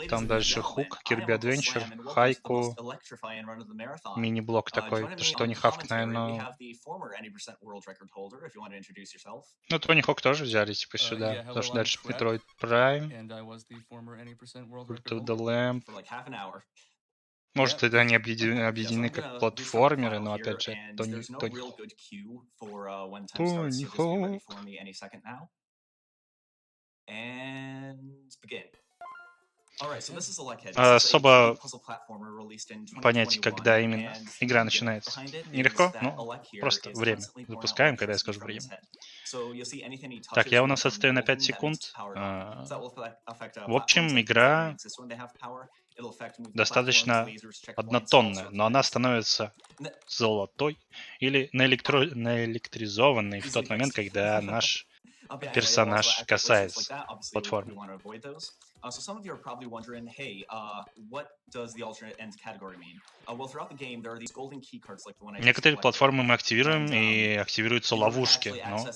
Там дальше хук, Kirby Adventure, хайку, мини-блок такой. Это что, Тони Хавк, наверное... Ну, Тони Хавк тоже взяли, типа, сюда. Потому что дальше Metroid Prime, Cult of the Lamb. Может, это они объединены как платформеры, но, опять же, Тони Хавк. Тони Хавк. Особо понять, когда именно игра начинается. Нелегко, но просто время. Запускаем, когда я скажу время. Так, я у нас отстаю на 5 секунд. В общем, игра достаточно однотонная, но она становится золотой или наэлектризованной в тот момент, когда наш персонаж касается платформы. So some of you are probably wondering, hey, what does the alternate end category mean? Well, throughout the game, there are these golden key cards like the one I just Некоторые платформы мы активируем, и активируются ловушки, но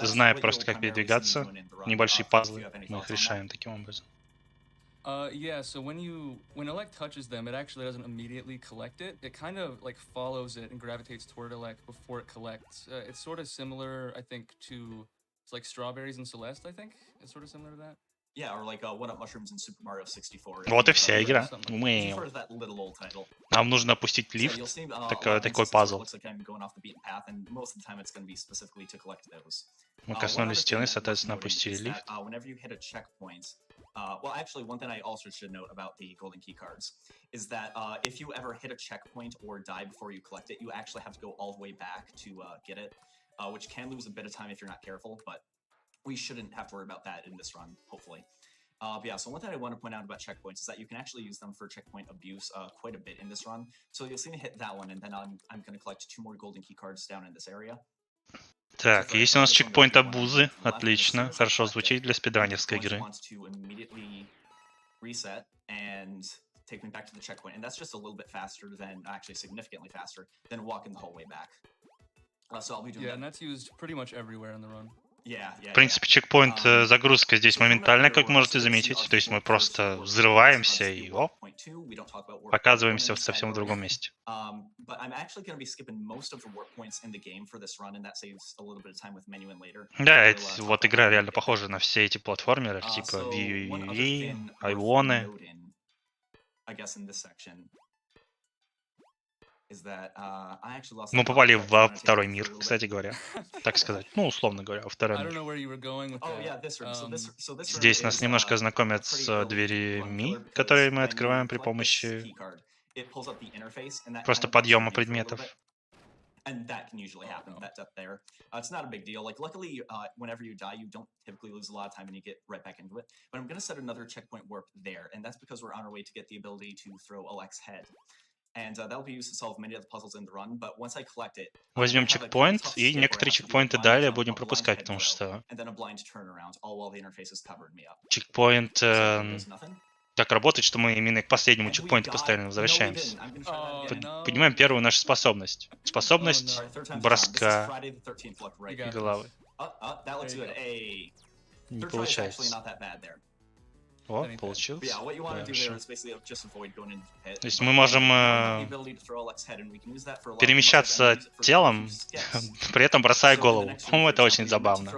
зная просто, как передвигаться, небольшие пазлы, мы их решаем таким образом. Yeah, so when Elec touches them, it actually doesn't immediately collect it. It kind of like follows it and gravitates toward Elec before it collects. It's sort of similar, I think, to it's like strawberries in Celeste, I think. It's sort of similar to that. Yeah, or like one-up mushrooms in Super Mario 64. Вот и вся игра. Нам нужно опустить лифт, такой пазл. Мы коснулись стены, соответственно, опустили лифт. Well, actually, one thing I also should note about the golden key cards is that if you ever hit a checkpoint or die before you collect it, you actually have to go all the way back to get it, which can lose a bit of time if you're not careful, but we shouldn't have to worry about that in this run, hopefully. But yeah, so one thing I want to point out about checkpoints is that you can actually use them for checkpoint abuse quite a bit in this run. So you'll see me hit that one, and then I'm going to collect 2 more golden key cards down in this area. Так, есть у нас чекпоинт абузы. Отлично. Хорошо звучит для спидранерской игры. Take me back to the checkpoint, and that's just a little bit faster than, actually significantly faster than walking the whole way back. So I'll be doing and that's used pretty much everywhere in the run. В принципе, чекпоинт загрузка здесь моментальная, как можете заметить. То есть мы просто взрываемся и оказываемся в совсем другом месте. Да, вот игра реально похожа на все эти платформеры, типа VUE, Айоны. Мы попали во второй мир, кстати говоря, так сказать. Ну, условно говоря, во второй мир. Здесь нас немножко знакомят с дверями, которые мы открываем при помощи просто подъема предметов. And that can usually happen, that's up there. It's not a big deal. Like, luckily, whenever you die, you don't typically lose a lot of time and you get right back into it. But I'm going to set another checkpoint warp there, and that's because we're on our way to get the ability to throw ElecHead. And that'll be used to solve many of the puzzles in the run, but once I collect it... Возьмем чекпоинт, и некоторые чекпоинты далее будем пропускать, потому что... Чекпоинт... так работает, что мы именно к последнему чекпоинту постоянно возвращаемся. Поднимаем первую нашу способность. Способность броска головы. Не получается. О, получилось. Хорошо. То есть мы можем перемещаться телом, при этом бросая голову. По-моему, это очень забавно.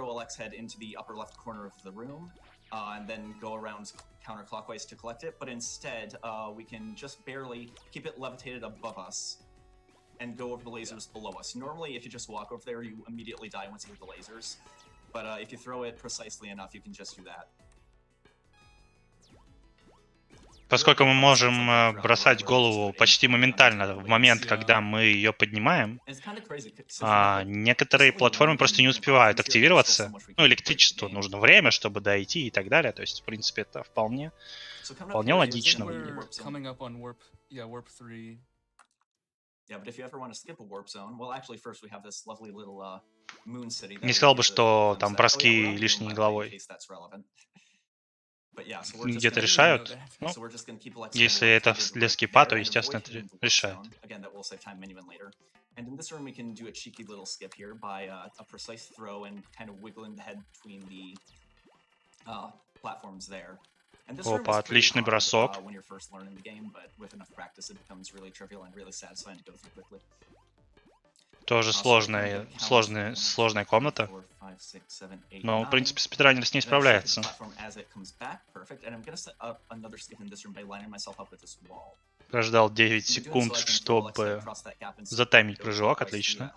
And then go around counterclockwise to collect it, but instead we can just barely keep it levitated above us and go over the lasers below us. Normally, if you just walk over there, you immediately die once you hit the lasers, but if you throw it precisely enough, you can just do that. Поскольку мы можем бросать голову почти моментально в момент, когда мы ее поднимаем, некоторые платформы просто не успевают активироваться. Ну, электричеству нужно время, чтобы дойти и так далее. То есть, в принципе, это вполне логично выглядит. Не сказал бы, что там броски лишней головой где-то решают. Ну, если это для скипа, то, естественно, это решает. And in this room, we can do a cheeky little skip here by a precise throw and kind of wiggling the head between the platforms there. And this room Опа, is pretty отличный hard бросок. when you're first learning the game, but with enough practice, it becomes really trivial and really satisfying to go through quickly. Тоже сложная комната. Но, в принципе, спидранер с ней справляется. Прождал 9 секунд, чтобы затаймить прыжок. Отлично.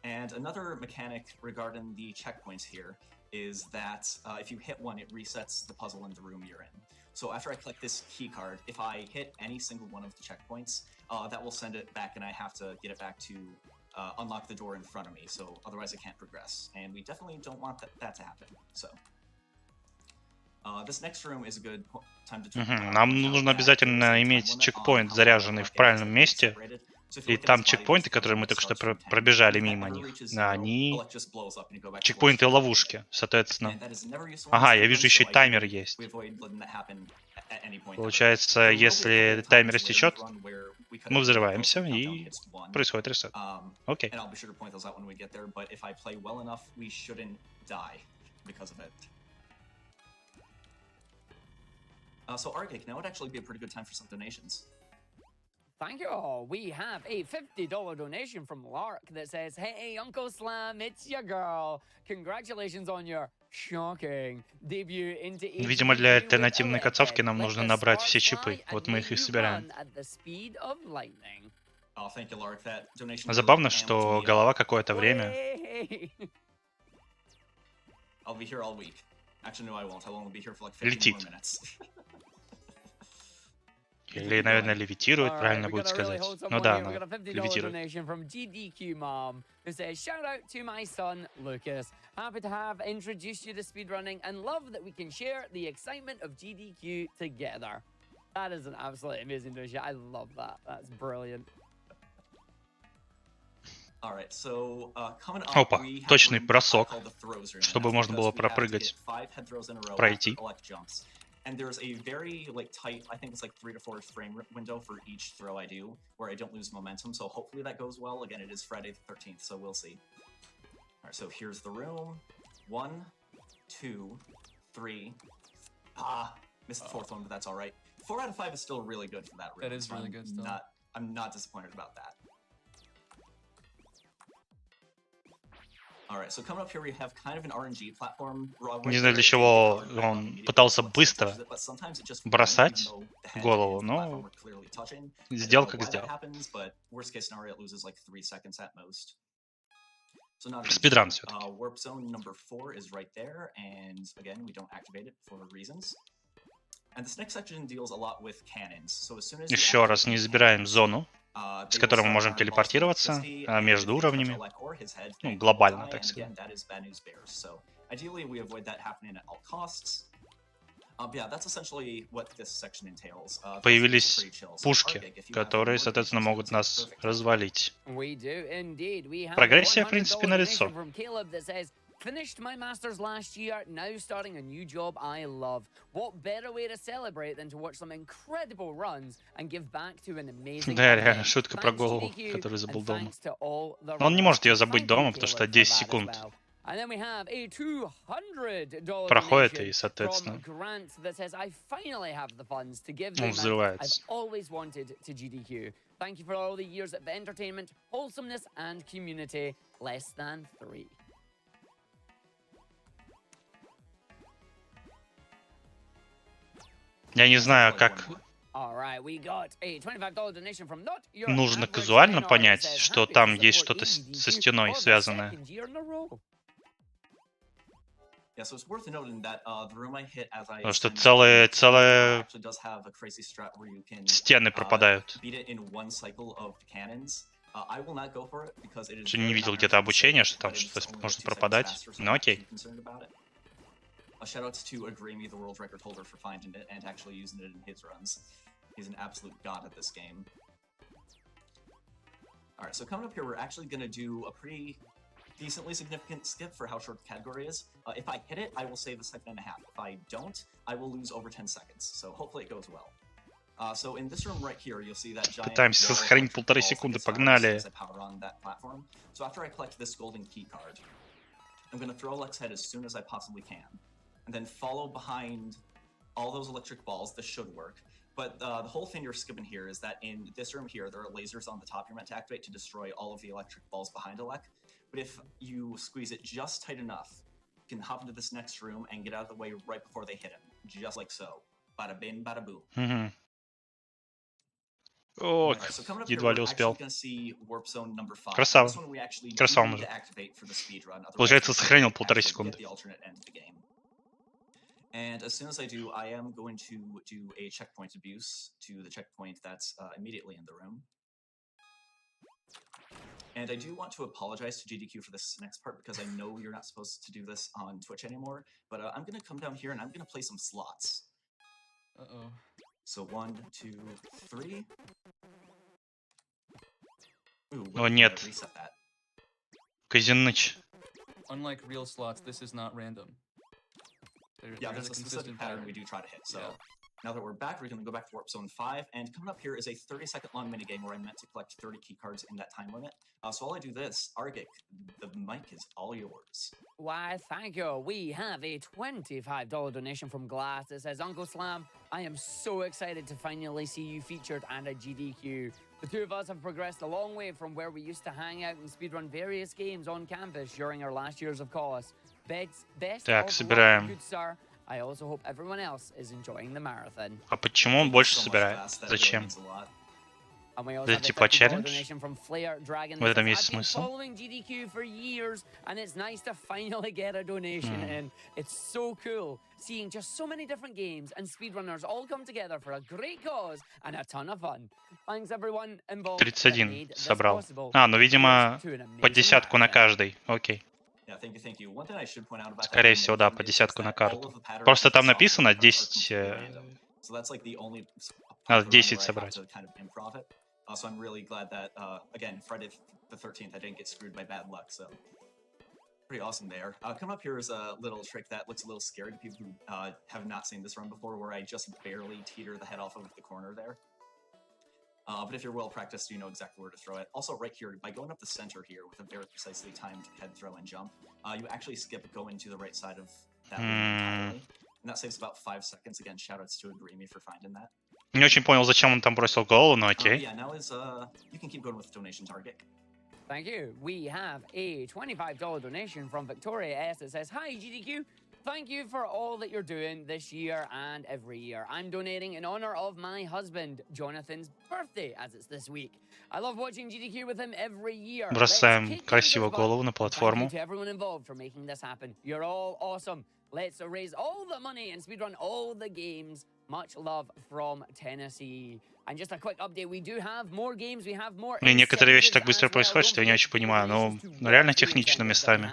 And another mechanic regarding the checkpoints here is that if you hit one, it resets the puzzle in the room you're in. So after I collect this key card, if I hit any single one of the checkpoints, that will send it back and I have to get it back to unlock the door in front of me. So otherwise I can't progress. And we definitely don't want that to happen. So this next room is a good time to Нам нужно обязательно иметь чекпоинт, заряженный в правильном месте. И там чекпоинты, которые мы только что пробежали мимо них, они чекпоинты ловушки, соответственно. Ага, я вижу, еще и таймер есть. Получается, если таймер истечет, мы взрываемся и происходит ресет. Окей. So Arctic, now would actually be a pretty good time for some donations. Thank you all. We have a $50 donation from Lark that says, "Hey, Uncle Slam, it's your girl. Congratulations on your shocking debut into HDQ Видимо, для with альтернативной концовки ElecHead. нам Let нужно the набрать sparks все fly чипы. and Вот мы may их и you собираем. run at the speed of lightning." Oh, thank you, Lark. That donation Забавно, really ampled что me голова up. какое-то время... Way! I'll be here all week. Actually, no, I won't. I'll only be here for like 15 more minutes. Или, наверное, левитирует, All правильно right, we будет got a really сказать. wholesome Ну one да, here. We ну, got a $50 левитирует. donation from GDQ Mom, who says, "Shout out to my son Lucas. Happy to have introduced you to speedrunning and love that we can share the excitement of GDQ together." That is an absolutely amazing donation. I love that. That's brilliant. All right, so coming up, Опа, we have точный room бросок, called the throws room, and чтобы that's можно было because we have to пропрыгать, get 5 head throws in a row пройти. after elect jumps. And there's a very tight, I think it's like 3 to 4 frame window for each throw I do, where I don't lose momentum. So hopefully that goes well. Again, it is Friday the 13th, so we'll see. All right, so here's the room. 1, 2, 3. Missed the fourth one, but that's all right. 4 out of 5 is still really good for that room. That is really good still. I'm not disappointed about that. All right, so coming up here we have kind of an RNG platform. Не знаю, для чего он пытался быстро бросать голову, но сделал, как сделал. Спидран все-таки. Warp zone number 4 is right there, and again, we don't activate it for reasons. And this next section deals a lot with cannons. So as soon as Еще раз не забираем зону, с которой мы можем телепортироваться между уровнями, ну, глобально, так сказать. Появились пушки, которые, соответственно, могут нас развалить. Прогрессия, в принципе, налицо. "Finished my master's last year, now starting a new job I love. What better way to celebrate than to watch some incredible runs and give back to an amazing." Да, реально, шутка про голову, которую забыл дома. Но он не может ее забыть дома, потому что 10 секунд проходит, и, соответственно, он взрывается. "Thank you for all the years of entertainment, wholesomeness, and community. Less than 3." Я не знаю, как нужно казуально понять, что там есть что-то со стеной связанное. Потому что целые стены пропадают. Что не видел где-то обучение, что там что-то может пропадать. Ну окей. Shoutouts to Agremi, the world record holder, for finding it and actually using it in his runs. He's an absolute god at this game. Alright, so coming up here, we're actually going to do a pretty decently significant skip for how short the category is. If I hit it, I will save a second and a half. If I don't, I will lose over 10 seconds. So hopefully it goes well. So in this room right here, you'll see that giant... Пытаемся сохранить 1,5 секунды, погнали. So after I collect this golden key card, I'm going to throw ElecHead as soon as I possibly can, and then follow behind all those electric balls. This should work. But the whole thing you're skipping here is that in this room here, there are lasers on the top you're meant to activate to destroy all of the electric balls behind Elec. But if you squeeze it just tight enough, you can hop into this next room and get out of the way right before they hit him, just like so. Bada bing, bada boom. Ок, So coming up here, едва ли we're успел. actually going to see warp zone number 5. Красава. This one we actually do Красава, need мужик. to activate for the speed run. Получается, сохранил полторы Actually секунды. get the alternate end of the game. And as soon as I do, I am going to do a checkpoint abuse to the checkpoint that's immediately in the room. And I do want to apologize to GDQ for this next part because I know you're not supposed to do this on Twitch anymore, but I'm going to come down here and I'm going to play some slots. Uh-oh. So 1, 2, 3. Ooh, О, нет. reset that. Казиныч. Unlike real slots, this is not random. Yeah, there's a specific pattern we do try to hit. So now that we're back, we're going to go back to Warp Zone 5. And coming up here is a 30-second long minigame where I'm meant to collect 30 key cards in that time limit. So while I do this, Argic, the mic is all yours. Why, thank you. We have a $25 donation from Glass that says, Uncle Slam, I am so excited to finally see you featured and a GDQ. The two of us have progressed a long way from where we used to hang out and speedrun various games on campus during our last years of college. Best Так, of собираем. luck, good sir. I also hope everyone else is enjoying the marathon. А почему он больше собирает? Зачем? And we also Это have a типа $50 челлендж? donation from Flair Dragon В that этом says, есть I've been смысл? following GDQ for years, and it's nice to finally get a donation in. It's so cool seeing just so many different games and speedrunners all come together for a great cause and a ton of fun. Thanks everyone involved that 31 made this собрал. possible. А, ну, видимо, Cheers to an по amazing десятку на marathon. каждый. Окей. Yeah, thank you, thank you. One thing I should point out about Скорее that всего, animation да, по is десятку на that all карту. of the patterns Просто in the там software написано are 10... completely random. So that's like the only part Надо of the run 10 where I have собрать. to kind of improv it. So I'm really glad that, again, Friday the 13th, I didn't get screwed by bad luck, so pretty awesome there. Coming up here is a little trick that looks a little scary to people who have not seen this run before, where I just barely teeter the head off of the corner there. But if you're well practiced, you know exactly where to throw it. Also, right here, by going up the center here with a very precisely timed head throw and jump, you actually skip going to the right side of that room entirely. And that saves about 5 seconds. Again, shoutouts to Agree for finding that. Не очень понял, зачем он там бросил голову, но окей. Yeah, now is, you can keep going with donation target. Thank you. We have a $25 donation from Victoria S. that says, Hi, GDQ. Thank you for all that you're doing this year and every year. I'm donating in honor of my husband, Jonathan's birthday, as it's this week. I love watching GDQ with him every year. Бросаем красиво голову на платформу. Thank you to everyone involved for making this happen. You're all awesome. Let's raise all the money and speedrun all the games. Much love from Tennessee. And just a quick update, we do have more games, we have more И некоторые вещи так быстро as well. происходят, что я не очень понимаю, но реально технично местами.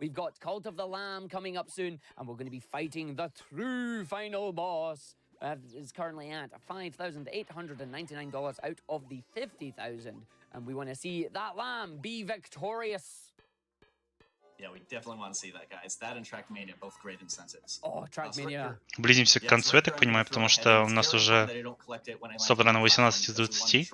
We've got Cult of the Lamb coming up soon, and we're going to be fighting the true final boss. It's currently at $5,899 out of the $50,000, and we want to see that lamb be victorious. Yeah, we definitely want to see that, guys. That and Trackmania, both great incentives. Oh, Trackmania. Близимся к концу, я так понимаю, потому что у нас уже собрано 18 из 20.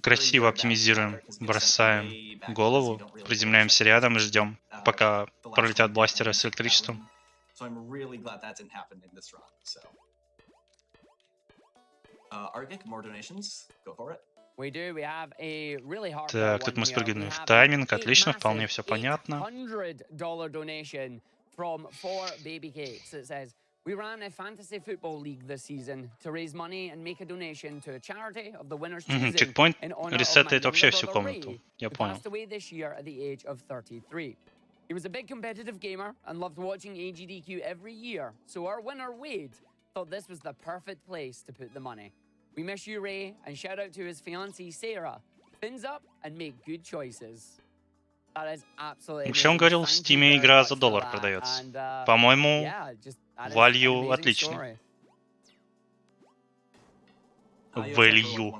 Красиво оптимизируем. Бросаем голову, приземляемся рядом и ждем, пока пролетят бластеры с электричеством. Argic, more donations. Go for it. Так, тут мы спрыгнули в тайминг, отлично, вполне все понятно. We ran a fantasy football league this season to raise money and make a donation to a charity of the winner's choosing Чекпоинт in honor of my ресетает вообще younger всю brother комнату, Ray, я who понял. passed away this year at the age of 33. He was a big competitive gamer and loved watching AGDQ every year, so our winner Wade thought this was the perfect place to put the money. We miss you, Ray, and shout out to his fiancée Sarah. Fins up and make good choices. That is absolutely Вообще он говорил, в Thank you Steam very игра much за for $1 that. продается. And, По-моему, yeah, just that is value an amazing отличный. story. Value.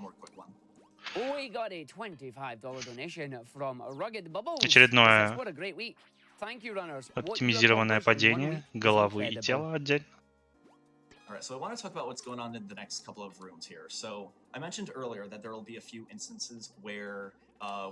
We got a $25 donation from Rugged Bubbles. Очередное What a great week. Thank you, runners. оптимизированное падение головы и тела отдельно. All right, so I want to talk about what's going on in the next couple of rooms here. So I mentioned earlier that there will be a few instances where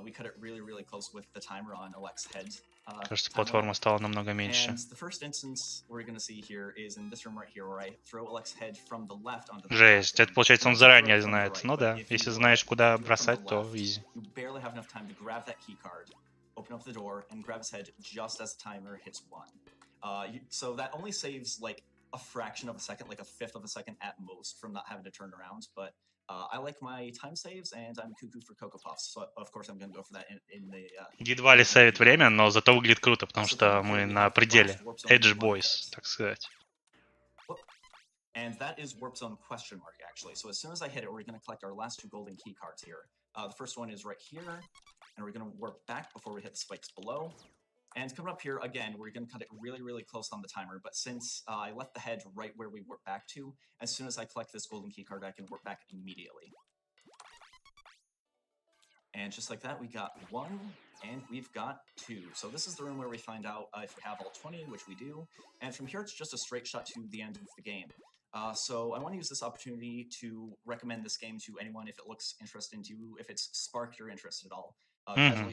we cut it really, really close with the timer on ElecHead. Кажется, платформа стала намного меньше. And the first instance we're going to see here is in this room right here, where I throw ElecHead from the left onto the Жесть, это platform. получается, он Not to throw заранее it from the знает. right, Ну but да, if если you, знаешь, куда do it from the бросать, то left, easy. you barely have enough time to grab that key card, open up the door, and grab his head just as the timer hits 1. So that only saves like a fraction of a second, like a fifth of a second at most, from not having to turn around. But I like my time saves, and I'm cuckoo for Cocoa Puffs, so of course I'm going to go for that in the... Едва ли сейвит время, но зато выглядит круто, потому что мы на пределе. Edge Boys, так сказать. And that is Warp Zone question mark, actually. So as soon as I hit it, we're going to collect our last 2 golden key cards here. The first one is right here, and we're going to warp back before we hit the spikes below. And coming up here, again, we're going to cut it really, really close on the timer. But since I left the head right where we warp back to, as soon as I collect this golden key card, I can warp back immediately. And just like that, we got 1, and we've got 2. So this is the room where we find out if we have all 20, which we do. And from here, it's just a straight shot to the end of the game. So I want to use this opportunity to recommend this game to anyone if it looks interesting to you, if it's sparked your interest at all.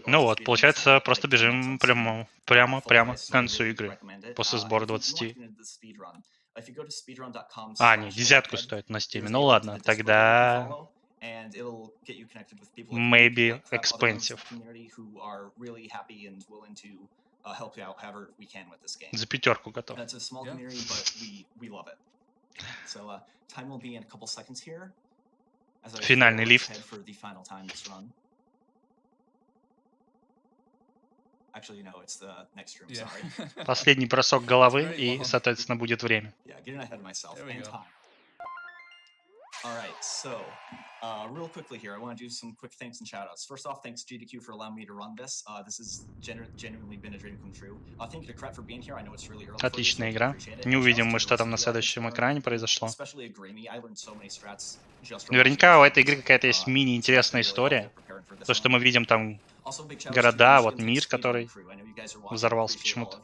Ну вот, получается, просто бежим прямо к концу игры. После сбора 20. А, не, 10 стоит на Steam. Ну ладно, тогда... Maybe expensive. За 5 готов. Финальный лифт. Actually, no, it's the next room, sorry. Последний бросок головы, и, соответственно, будет время. Yeah, getting ahead of myself. And time. All right, so real quickly here, I want to do some quick thanks and shoutouts. First off, thanks GDQ for allowing me to run this. This has genuinely been a dream come true. Thank you to Kret for being here. I know it's really early. Отличная игра. Не увидим мы, что там на следующем экране произошло. Наверняка у этой игры какая-то есть мини-интересная история. То, что мы видим там города, вот мир, который взорвался почему-то.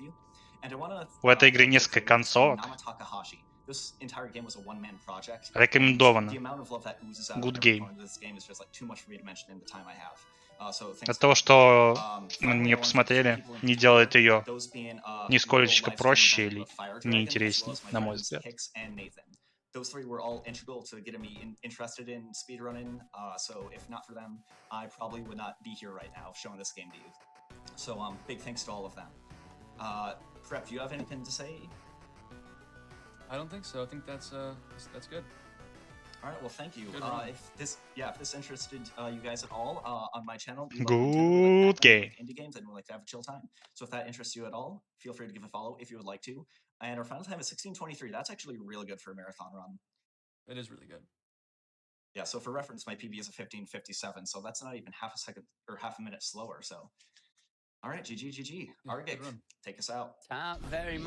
У этой игры несколько концовок. Рекомендовано. Good game. От того, что мы на нее посмотрели, не делает ее нисколько проще или неинтереснее, на мой взгляд. Those 3 were all integral to getting me interested in speedrunning, so if not for them, I probably would not be here right now showing this game to you. So big thanks to all of them. Prep, do you have anything to say? I don't think so. I think that's good. All right, well, thank you. If this interested you guys at all on my channel, Good game. Indie games, and we like to have a chill time. So if that interests you at all, feel free to give a follow if you would like to. And our final time is 16:23. That's actually really good for a marathon run. It is really good. Yeah. So for reference, my PB is a 15:57. So that's not even half a second or half a minute slower. So, all right, GG. Argik, take us out. Very much.